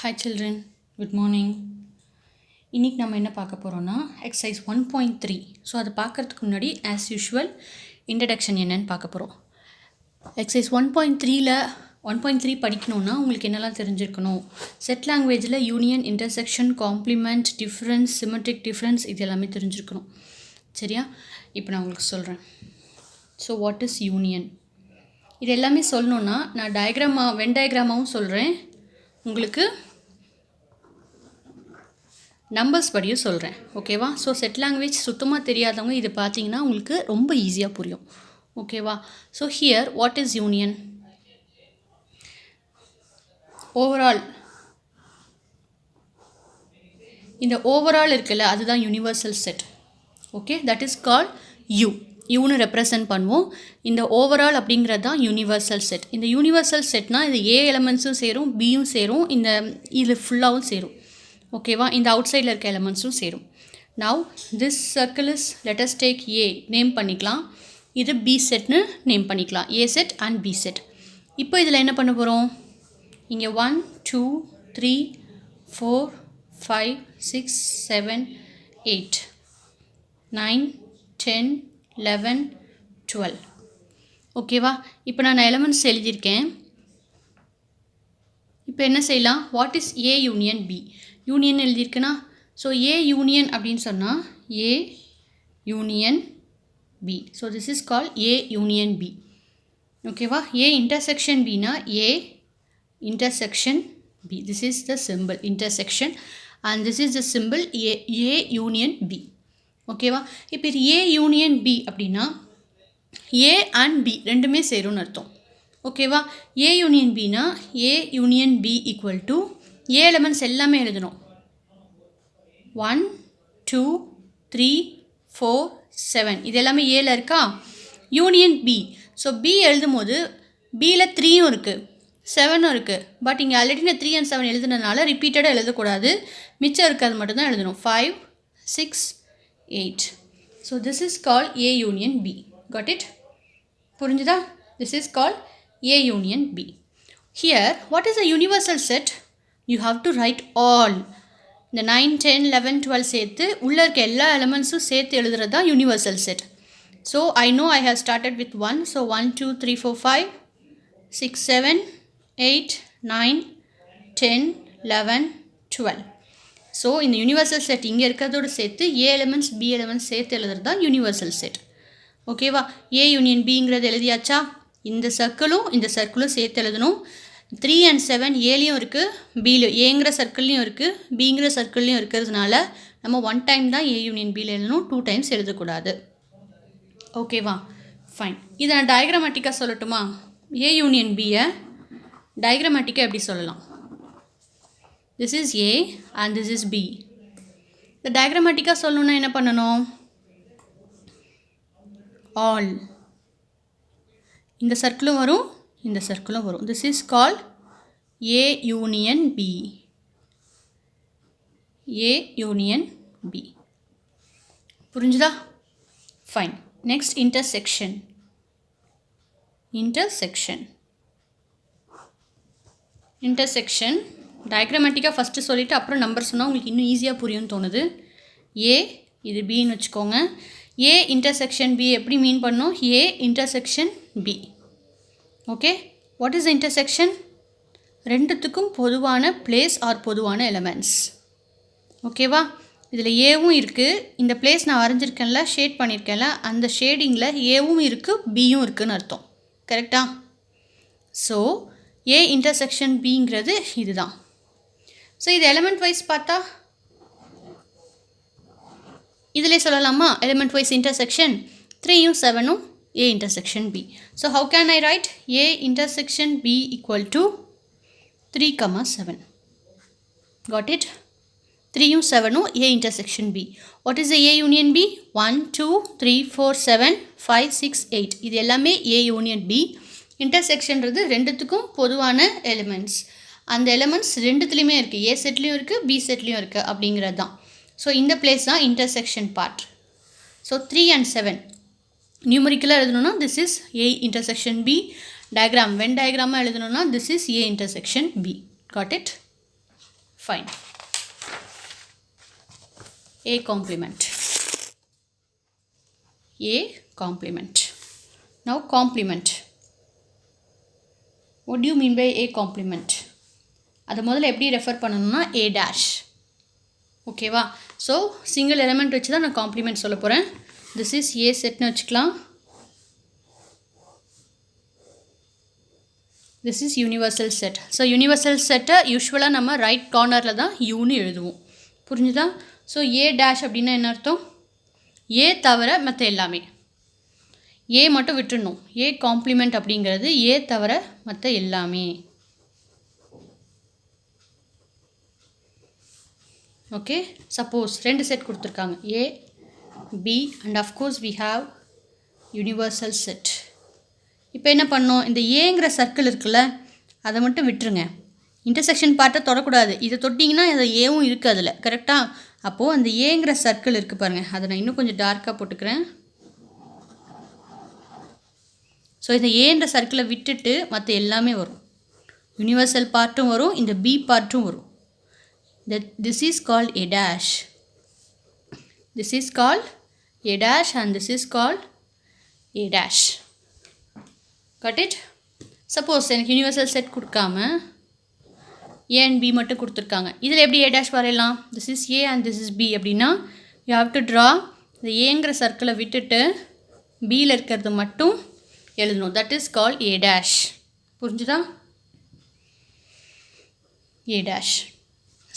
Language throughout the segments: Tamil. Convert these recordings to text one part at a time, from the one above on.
Hi children, good morning. இன்னைக்கு நம்ம என்ன பார்க்க போகிறோம்னா எக்ஸசைஸ் 1.3. ஸோ அதை பார்க்குறதுக்கு முன்னாடி ஆஸ் யூஷுவல் இன்ட்ரடக்ஷன் என்னன்னு பார்க்க போகிறோம். எக்ஸசைஸ் 1.3ல 1.3 படிக்கணுன்னா உங்களுக்கு என்னெல்லாம் தெரிஞ்சிருக்கணும், செட் லாங்குவேஜில் union, intersection, complement, difference, symmetric difference இது எல்லாமே தெரிஞ்சிருக்கணும். சரியா? இப்போ நான் உங்களுக்கு சொல்கிறேன். So what is union? இது எல்லாமே சொல்லணுன்னா நான் வென் டயக்ராமாவும் சொல்கிறேன், உங்களுக்கு நம்பர்ஸ் படியும் சொல்கிறேன். ஓகேவா? ஸோ செட் லாங்குவேஜ் சுத்தமாக தெரியாதவங்க இது பார்த்தீங்கன்னா உங்களுக்கு ரொம்ப ஈஸியாக புரியும். ஓகேவா? So here what is union? Overall, இந்த ஓவரால் இருக்குல்ல அதுதான் universal set. Okay, that is call யூன்னு ரெப்ரசன்ட் பண்ணுவோம். இந்த ஓவரால் அப்படிங்கிறது தான் யூனிவர்சல் செட். இந்த யூனிவர்சல் செட்னால் இது ஏ எலமெண்ட்ஸும் சேரும், பியும் சேரும், இது ஃபுல்லாகவும் சேரும். ஓகேவா? இந்த அவுட் சைடில் இருக்க எலமெண்ட்ஸும் சேரும். Now this circle is, let us take a name பண்ணிக்கலாம், இது பி செட்னு நேம் பண்ணிக்கலாம், ஏ செட் அண்ட் பி செட். இப்போ இதில் என்ன பண்ண போகிறோம், இங்கே 1 2 3 4 5 6 7 8 9 10 11 12. ஓகேவா? இப்போ நான் எலமெண்ட்ஸ் எழுதியிருக்கேன். இப்போ என்ன செய்யலாம், what is A union B? Union எழுதியிருக்குன்னா, ஸோ ஏ யூனியன் அப்படின்னு சொன்னால் A union B. So this is call A union B. ஓகேவா? ஏ இன்டர்செக்ஷன் பினா A intersection B. This is the simple intersection and this is the simple A union B. ஓகேவா? இப்போ இது ஏ யூனியன் பி அப்படின்னா ஏ அண்ட் பி ரெண்டுமே சேரும்னு அர்த்தம். ஓகேவா? ஏ யூனியன் பினா A union B equal to A elements எல்லாமே எழுதணும். 1 2 3 4 7 இது எல்லாமே ஏல இருக்கா, யூனியன் பி. ஸோ பி எழுதும் போது பியில் 3யும் இருக்குது 7ம் இருக்குது. பட் இங்கே ஆல்ரெடி நான் 3 and 7 எழுதுனதுனால ரிப்பீட்டடாக எழுதக்கூடாது, மிச்சம் இருக்கிறது மட்டும்தான் எழுதணும். 5 6 8. So this is call A union B. Got it? புரிஞ்சுதா? This is call A union B. Here, what is a universal set? You have to write all. இந்த 9 10 11 12 சேர்த்து உள்ள இருக்க எல்லா எலமெண்ட்ஸும் சேர்த்து எழுதுறது தான் universal set. So I know I have started with 1. So 1 2 3 4 5 6 7 8 9 10 11 12. So இந்த யூனிவர்சல் செட் இங்கே இருக்கிறதோடு சேர்த்து ஏ எலமெண்ட்ஸ் பி எலமெண்ட்ஸ் சேர்த்து எழுதுறது தான் யூனிவர்சல் செட். ஓகேவா? ஏ யூனியன் பிங்கிறது எழுதியாச்சா? இந்த சர்க்கிளும் சேர்த்து எழுதணும். 3 and 7 ஏலையும் இருக்குது, பிலையும், ஏங்கிற சர்க்கிள்லையும் இருக்குது, பிங்கிற சர்க்கிள்லையும் இருக்கிறதுனால நம்ம 1 டைம் தான் ஏ யூனியன் பியில் எழுதணும், 2 டைம்ஸ் எழுதக்கூடாது. ஓகேவா? ஃபைன். இதை நான் டயக்ராமேட்டிக்காக சொல்லட்டுமா? ஏ யூனியன் பியை டயக்ராமேட்டிக்காக எப்படி சொல்லலாம்? This is A and this is B. இந்த டயக்ராமேட்டிக்காக சொல்லணுன்னா என்ன பண்ணணும், ஆல், இந்த சர்க்கிளும் வரும் இந்த சர்க்கிளும் வரும். This is call A union B. A union B. புரிஞ்சுதா? ஃபைன். Next intersection. இன்டர்செக்ஷன் டயக்ராமேட்டிக்காக ஃபஸ்ட்டு சொல்லிவிட்டு அப்புறம் நம்பர் சொன்னால் உங்களுக்கு இன்னும் ஈஸியாக புரியும்னு தோணுது. ஏ இது பின்னு வச்சுக்கோங்க. ஏ இன்டர்செக்ஷன் பி எப்படி மீன் பண்ணோம், A intersection B. Okay, what is intersection? ரெண்டுத்துக்கும் பொதுவான பிளேஸ் ஆர் பொதுவான எலமெண்ட்ஸ். ஓகேவா? இதில் ஏவும் இருக்குது, இந்த பிளேஸ் நான் வரைஞ்சிருக்கேன்ல, ஷேட் பண்ணியிருக்கேன்ல, அந்த ஷேடிங்கில் ஏவும் இருக்குது பியும் இருக்குதுன்னு அர்த்தம். கரெக்டா? ஸோ ஏ இன்டர்செக்ஷன் பிங்கிறது இதுதான். ஸோ இது எலமெண்ட் வைஸ் பார்த்தா இதிலே சொல்லலாமா, எலிமெண்ட் வைஸ் இன்டர்செக்ஷன் 3யும் 7ம் A intersection B. So how can I write A intersection B equal to 3, 7. Got it? 3யும் 7ம் A intersection B. What is the A union B? 1 2 3 4 7 5 6 8. இது எல்லாமே A union B. இன்டர்செக்ஷன்றது ரெண்டுத்துக்கும் பொதுவான எலிமெண்ட்ஸ். அந்த எலிமெண்ட்ஸ் ரெண்டுத்துலேயுமே இருக்குது, ஏ செட்லேயும் இருக்குது பி செட்லேயும் இருக்குது அப்படிங்கிறது தான். ஸோ இந்த பிளேஸ் தான் இன்டர்செக்ஷன் பார்ட். ஸோ 3 and 7 நியூமரிக்கலாக எழுதணும்னா this is A intersection B. When டயக்ராமாக எழுதணும்னா this is A intersection B. Got it? Fine. A complement. A complement. Now complement. What do you mean by A complement? அதை முதல்ல எப்படி ரெஃபர் பண்ணணும்னா A dash. ஓகேவா? ஸோ சிங்கிள் எலிமெண்ட் வச்சு தான் நான் காம்ப்ளிமெண்ட் சொல்ல போகிறேன். திஸ் இஸ் A செட்னு வச்சுக்கலாம். This is universal set. So universal செட்டை யூஸ்வலாக நம்ம ரைட் கார்னரில் தான் யூன்னு எழுதுவோம். புரிஞ்சுதா? ஸோ A dash அப்படின்னா என்ன அர்த்தம்? A தவிர மற்ற எல்லாமே. A மட்டும் விட்டுடணும். A காம்ப்ளிமெண்ட் அப்படிங்கிறது A தவிர மற்ற எல்லாமே. ஓகே, சப்போஸ் ரெண்டு செட் கொடுத்துருக்காங்க A, B and of course we have universal set. இப்போ என்ன பண்ணோம்? இந்த ஏங்கிற சர்க்கிள் இருக்குல்ல, அதை மட்டும் விட்டுருங்க. இன்டர்செக்ஷன் பார்ட்டை தொடக்கூடாது. இதை தொட்டிங்கன்னா அது ஏவும் இருக்குது அதில். கரெக்டாக? அப்போது அந்த ஏங்கிற சர்க்கிள் இருக்குது பாருங்கள், அதை நான் இன்னும் கொஞ்சம் டார்க்காக போட்டுக்கிறேன். ஸோ இந்த ஏன்ற சர்க்கிளை விட்டுட்டு மற்ற எல்லாமே வரும். யூனிவர்சல் பார்ட்டும் வரும், இந்த பி பார்ட்டும் வரும். This is called A dash. This is called A dash and this is called A dash. Got it? Suppose எனக்கு யூனிவர்சல் செட் கொடுக்காம A and B மட்டும் கொடுத்துருக்காங்க. இதில் எப்படி A dash வரையலாம்? This is A and this is B அப்படின்னா you have to draw இந்த ஏங்கிற சர்க்கிளை விட்டுட்டு Bயில் இருக்கிறது மட்டும் எழுதணும். That is called A dash. புரிஞ்சுதா? A dash.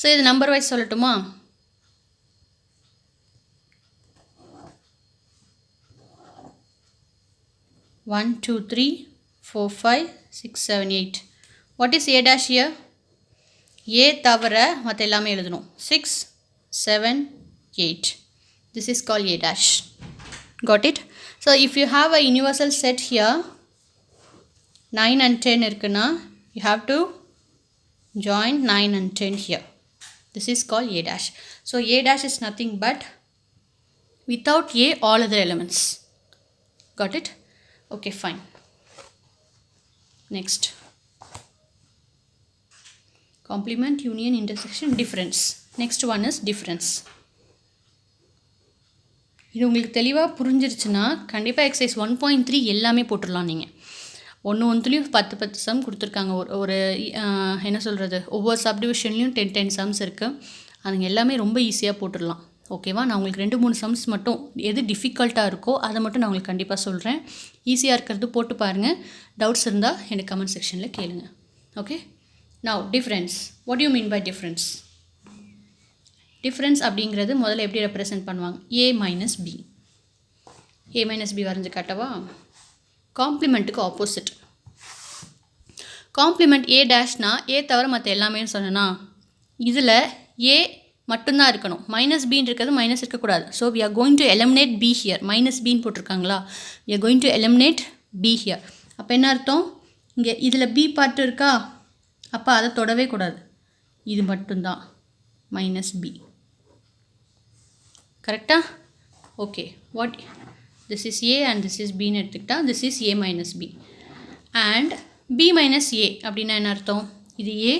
ஸோ இது நம்பர் வைஸ் சொல்லட்டுமா? One two three four five six seven eight. What is A dash here? A தவிர மற்ற எல்லாமே எழுதணும். 6 7 8. This is called A dash. Got it? So if you have a universal set here 9 and 10 இருக்குன்னா you have to join 9 and 10 here. This is called A dash. So A dash is nothing but without A all other elements. Got it? Okay, fine. Next. Complement, union, intersection, difference. Next one is difference. இது உங்களுக்கு தெளிவாக புரிஞ்சிருச்சுன்னா கண்டிப்பாக எக்ஸசைஸ் 1.3 எல்லாமே போட்டுடலாம். நீங்கள் ஒன்றுலேயும் 10 சம் கொடுத்துருக்காங்க. ஒரு என்ன சொல்கிறது, ஒவ்வொரு சப்டிவிஷன்லேயும் 10 சம்ஸ் இருக்குது. அதுங்க எல்லாமே ரொம்ப ஈஸியாக போட்டுடலாம். ஓகேவா? நான் உங்களுக்கு 2-3 சம்ஸ் மட்டும் எது டிஃபிகல்ட்டாக இருக்கோ அதை மட்டும் நான் உங்களுக்கு கண்டிப்பாக சொல்கிறேன். ஈஸியாக இருக்கிறது போட்டு பாருங்கள். டவுட்ஸ் இருந்தால் எனக்கு கமெண்ட் செக்ஷனில் கேளுங்க. Okay, now difference. What you mean by difference? Difference அப்படிங்கிறது முதல்ல எப்படி ரெப்ரசன்ட் பண்ணுவாங்க? A minus B. A minus B வரைஞ்சு காட்டவா? காம்ப்ளிமெண்ட்டுக்கு ஆப்போசிட். காம்ப்ளிமெண்ட் A டேஷ்னா A தவிர மற்ற எல்லாமே சொன்னேன்னா இதில் A மட்டும்தான் இருக்கணும். மைனஸ் பின்னு இருக்கிறது மைனஸ் இருக்கக்கூடாது. So we are going to eliminate B here. Minus பின்னு போட்டிருக்காங்களா? we are going to eliminate B here. அப்போ என்ன அர்த்தம்? இங்கே இதில் B பார்ட் இருக்கா? அப்போ அதை தொடவே கூடாது. இது மட்டும்தான் மைனஸ் B. கரெக்டாக? Okay, what this is A and this is B ன்னு எடுத்துக்கிட்டா this is A minus B and B minus A அப்படின்னா என்ன அர்த்தம்? இது A,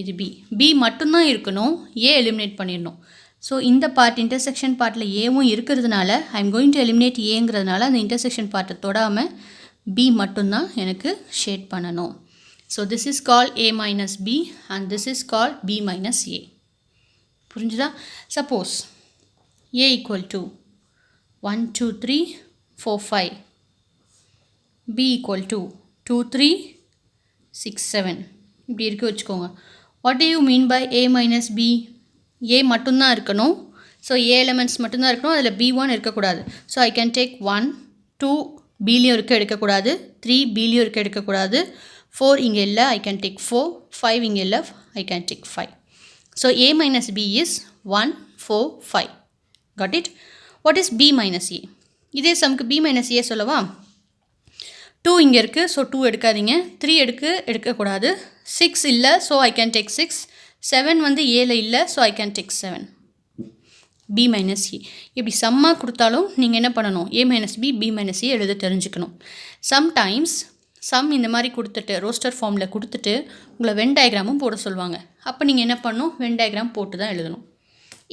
இது B. B மட்டும்தான் இருக்கணும், A எலிமினேட் பண்ணிடணும். ஸோ இந்த பார்ட் இன்டர்செக்ஷன் பார்ட்டில் ஏவும் இருக்கிறதுனால I am going to eliminate ஏங்கிறதுனால அந்த இன்டர்செக்ஷன் பார்ட்டை தொடாமல் B மட்டும்தான் எனக்கு ஷேட் பண்ணணும். So this is call A minus B and this is called B minus A. புரிஞ்சுதா? Suppose A equal to 1 2 3 4 5, B equal to 2 3 6 7 இப்படி இருக்கு வச்சுக்கோங்க. What do you mean by A minus B? A மட்டும்தான் இருக்கணும். ஸோ A எலிமெண்ட்ஸ் மட்டும்தான் இருக்கணும், அதில் B1 இருக்கக்கூடாது. ஸோ ஐ கேன் டேக் 1 2 Bலேயும் இருக்க எடுக்கக்கூடாது, 3 Bலேயும் இருக்க எடுக்கக்கூடாது, 4 இங்கே இல்லை, ஐ கேன் டேக் 4, 5 இங்கே இல்லை, I can take 5. So A minus B is 1 4 5. Got it? What is B minus A? இதே சம்க்கு B minus A சொல்லவா? 2 இங்கே இருக்குது, ஸோ 2 எடுக்காதீங்க. 3 எடுக்கக்கூடாது. 6 இல்லை, ஸோ ஐ கேன் டேக் 6. 7 வந்து ஏல இல்லை, so I can take 7. B minus A. இப்படி சம்மாக கொடுத்தாலும் நீங்கள் என்ன பண்ணணும்? A minus B, B minus A எழுத தெரிஞ்சுக்கணும். சம்டைம்ஸ் சம் இந்த மாதிரி கொடுத்துட்டு ரோஸ்டர் ஃபார்மில் கொடுத்துட்டு உங்களை வென் டயக்ராமும் போட சொல்லுவாங்க. அப்போ நீங்கள் என்ன பண்ணணும், வென் டயக்ராம் போட்டு தான் எழுதணும்.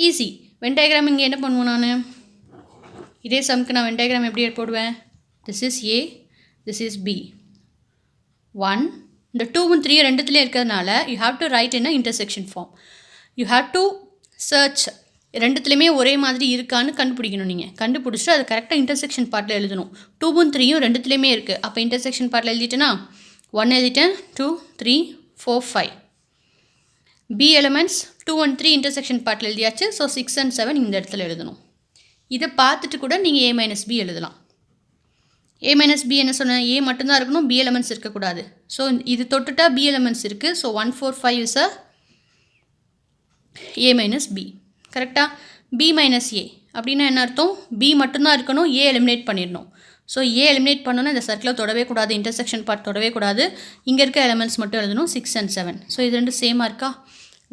ஈஸி. வென் டயக்ராம் இங்கே என்ன பண்ணுவேன் நான், இதே சம்க்கு நான் வென் டயக்ராம் எப்படி போடுவேன், this is A, this is B. 1 இந்த 2 3 ரெண்டுத்துலேயே இருக்கிறதுனால you have to write in a intersection form. You have to search, ரெண்டுத்துலேயுமே ஒரே மாதிரி இருக்கான்னு கண்டுபிடிக்கணும். நீங்கள் கண்டுபிடிச்சிட்டு அது கரெக்டாக இன்டர்செக்ஷன் பார்ட்டில் எழுதணும். 2 3 ரெண்டுத்துலேயுமே இருக்குது. அப்போ இன்டர்செக்ஷன் பார்ட்டில் எழுதிட்டேன்னா 1 எழுதிட்டேன், 2 3 4 5. பி எலிமெண்ட்ஸ் 2 and 3 இன்டர்செக்ஷன் பார்ட்டில் எழுதியாச்சு. ஸோ 6 and 7 இந்த இடத்துல எழுதணும். இதை பார்த்துட்டு கூட நீங்கள் A minus B எழுதலாம். A minus B என்ன சொன்னேன், A மட்டும்தான் இருக்கணும், B எலிமெண்ட்ஸ் இருக்கக்கூடாது. ஸோ இது தொட்டுட்டா B எலிமெண்ட்ஸ் இருக்குது. So 1 4 5 is A minus B. கரெக்டாக? B minus A அப்படின்னா என்ன அர்த்தம், B மட்டும்தான் இருக்கணும், A எலிமினேட் பண்ணிடணும். ஸோ A எலிமினேட் பண்ணோன்னா இந்த சர்க்கிளில் தொடவே கூடாது, இன்டர்செக்ஷன் பார்ட் தொடவே கூடாது. இங்கே இருக்க எலிமெண்ட்ஸ் மட்டும் எழுதணும், 6 and 7. ஸோ இது ரெண்டும் சேமாக இருக்கா?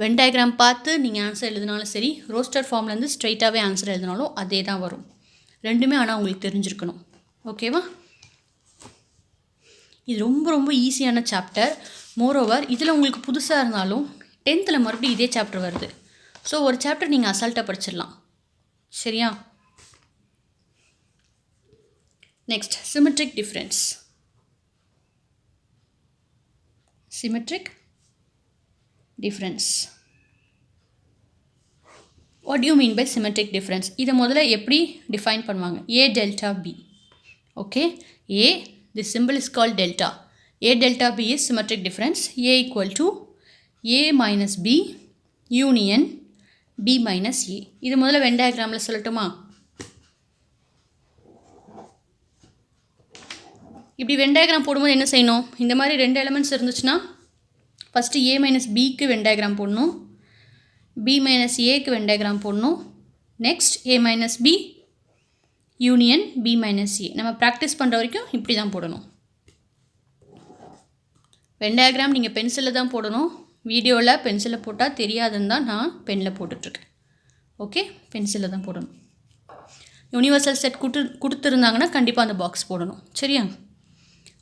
வென் டயக்ராம் பார்த்து நீங்கள் ஆன்சர் எழுதினாலும் சரி, ரோஸ்டர் ஃபார்ம்லேருந்து ஸ்ட்ரைட்டாகவே ஆன்சர் எழுதினாலும் அதே தான் வரும். ரெண்டுமே ஆனால் உங்களுக்கு தெரிஞ்சிருக்கணும். ஓகேவா? இது ரொம்ப ரொம்ப ஈஸியான சாப்டர். மோரோவர் இதில் உங்களுக்கு புதுசாக இருந்தாலும் 10th மறுபடியும் இதே சாப்டர் வருது. ஸோ ஒரு சாப்டர் நீங்கள் அசால்ட்டாக படிச்சிடலாம். சரியா? Next, symmetric difference. Symmetric difference. What do you mean by symmetric difference? இதை முதல்ல எப்படி டிஃபைன் பண்ணுவாங்க, A delta B. Okay, A, this symbol is called delta. A delta B is symmetric difference. A equal to A minus B union B minus A. இது முதல்ல வென் டயக்ராமில் சொல்லட்டுமா? இப்படி வென் டயக்ராம் போடும்போது என்ன செய்யணும், இந்த மாதிரி 2 எலிமெண்ட்ஸ் இருந்துச்சுன்னா ஃபஸ்ட்டு A minus Bக்கு வென் டயக்ராம் போடணும், B minus Aக்கு வென் டயக்ராம் போடணும். Next A minus B union B minus A. நம்ம ப்ராக்டிஸ் பண்ணுற வரைக்கும் இப்படி தான் போடணும். வென் டயக்ராம் நீங்கள் பென்சிலில் தான் போடணும். வீடியோவில் பென்சிலில் போட்டால் தெரியாதுன்னு தான் நான் பெனில் போட்டுட்ருக்கேன். ஓகே, பென்சிலில் தான் போடணும். யூனிவர்சல் செட் கொடுத்துருந்தாங்கன்னா கண்டிப்பாக அந்த பாக்ஸ் போடணும். சரியா?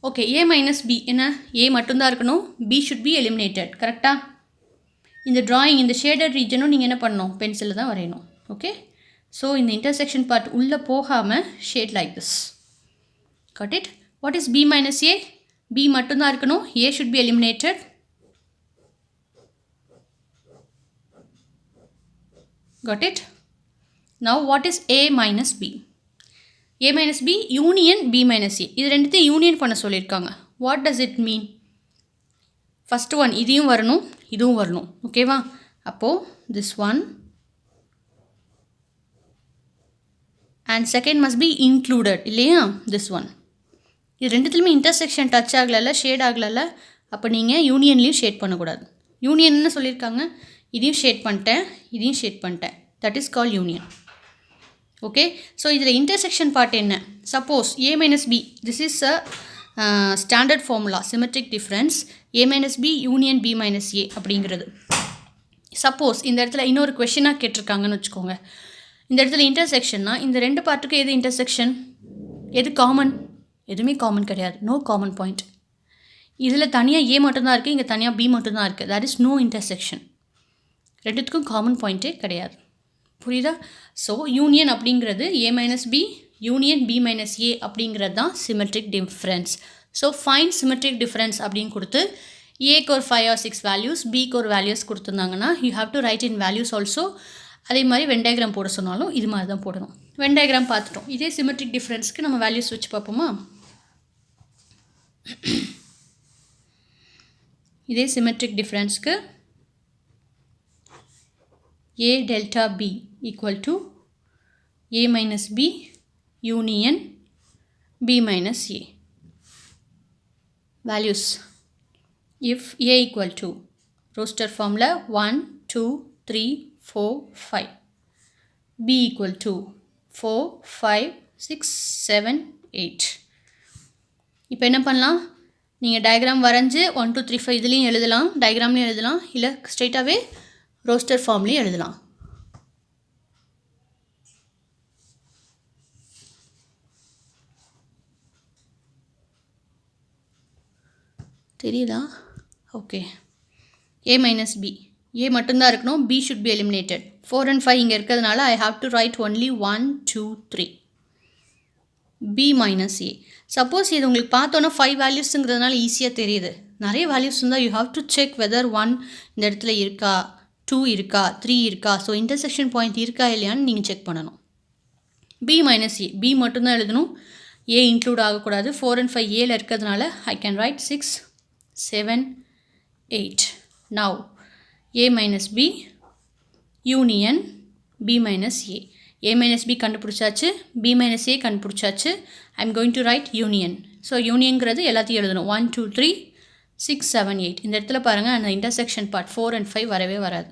ஓகே, A minus B என்ன, A மட்டும்தான் இருக்கணும், B should be eliminated. கரெக்டாக? இந்த ட்ராயிங், இந்த ஷேடட் ரீஜனும் நீங்கள் என்ன பண்ணணும், பென்சிலில் தான் வரையணும். ஓகே, ஸோ இந்த இன்டர்செக்ஷன் பார்ட் உள்ளே போகாமல் shade like this. Got it? What is B minus A? B மட்டும்தான் இருக்கணும், A should be eliminated. Got it? Now what is A minus B? A minus B union B minus A. இது ரெண்டுத்தையும் யூனியன் பண்ண சொல்லியிருக்காங்க. What does it mean? First one இதையும் வரணும், இதுவும் வரணும். ஓகேவா? அப்போது this one and second must be included இல்லையா? this one. இது ரெண்டுத்துலையுமே இன்டர்செக்ஷன் டச் ஆகலை, ஷேட் ஆகலை. அப்போ நீங்கள் யூனியன்லேயும் ஷேட் பண்ணக்கூடாது. யூனியன்னு சொல்லியிருக்காங்க, இதையும் ஷேட் பண்ணிட்டேன், இதையும் ஷேட் பண்ணிட்டேன். That is call union. Okay, so இதில் இன்டர்செக்ஷன் பார்ட் என்ன? Suppose A minus B, this is a standard formula, symmetric difference A minus B union B minus A அப்படிங்கிறது. சப்போஸ் இந்த இடத்துல இன்னொரு கொஷினாக கேட்டிருக்காங்கன்னு வச்சுக்கோங்க. இந்த இடத்துல இன்டர்செக்ஷன்னா இந்த ரெண்டு பார்ட்டுக்கு எது இன்டர்செக்ஷன், எது காமன்? எதுவுமே காமன் கிடையாது. No common point. இதில் தனியாக A மட்டும்தான் இருக்குது, இங்கே தனியாக B மட்டும்தான் இருக்குது. That is no intersection. ரெண்டுத்துக்கும் காமன் பாயிண்ட்டே கிடையாது. புரியுதா? ஸோ யூனியன் அப்படிங்கிறது A minus B union B minus A அப்படிங்கிறது தான் symmetric difference. So fine symmetric difference அப்படின்னு கொடுத்து ஏக்கு ஒரு 5 or 6 வேல்யூஸ், பிக்கு ஒரு வேல்யூஸ் கொடுத்துருந்தாங்கன்னா you have to write in values also. அதே மாதிரி வென் டயக்ராம் போட சொன்னாலும் இது மாதிரி தான் போடணும். வென் டயக்ராம் பார்த்துட்டோம். இதே சிமெட்ரிக் டிஃப்ரென்ஸ்க்கு நம்ம வேல்யூஸ் வச்சு பார்ப்போமா? இதே symmetric டிஃப்ரென்ஸ்க்கு A delta B equal to A minus B union B minus A. Values. If A equal to roster formula 1 2 3 4 5, B equal to 4 5 6 7 8. இப்போ என்ன பண்ணலாம், நீங்கள் டயக்ராம் வரைஞ்சி 1 2 3 5 இதுலேயும் எழுதலாம், டயக்ராம்லேயும் எழுதலாம், இல்லை ஸ்ட்ரைட்டாகவே ரோஸ்டர் ஃபார்ம்லேயும் எழுதலாம். தெரியுதா? Okay. a minus b. a மட்டும்தான் இருக்கணும். b should be eliminated. 4 and 5 இங்கே இருக்கிறதுனால I have to write only 1, 2, 3. b minus a. Suppose இது உங்களுக்கு பார்த்தோன்னா 5 வேல்யூஸுங்கிறதுனால ஈஸியாக தெரியுது. நிறைய வேல்யூஸ் இருந்தால் you have to check weather 1 இந்த இடத்துல இருக்கா, 2 இருக்கா, 3 இருக்கா. ஸோ இன்டர்செக்ஷன் பாயிண்ட் இருக்கா இல்லையான்னு நீங்கள் செக் பண்ணணும். b minus a. b மட்டும்தான் எழுதணும். a இன்க்ளூட் ஆகக்கூடாது. 4 and 5 ஏல இருக்கிறதுனால I can write 6, 7, 8. Now a minus b union b minus a. a minus b கண்டுபிடிச்சாச்சு, b minus a கண்டுபிடிச்சாச்சு. I am going to write union. So யூனியன்கிறது எல்லாத்தையும் எழுதணும். 1, 2, 3, 6, 7, 8. இந்த இடத்துல பாருங்கள், அந்த இன்டர்செக்ஷன் பார்ட் 4 and 5 வரவே வராது.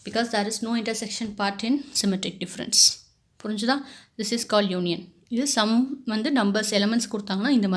Because there is no intersection part in symmetric difference. புரிஞ்சுதா? This is called union. இது சம் வந்து நம்பர்ஸ் எலமெண்ட்ஸ் கொடுத்தாங்கன்னா இந்த மாதிரி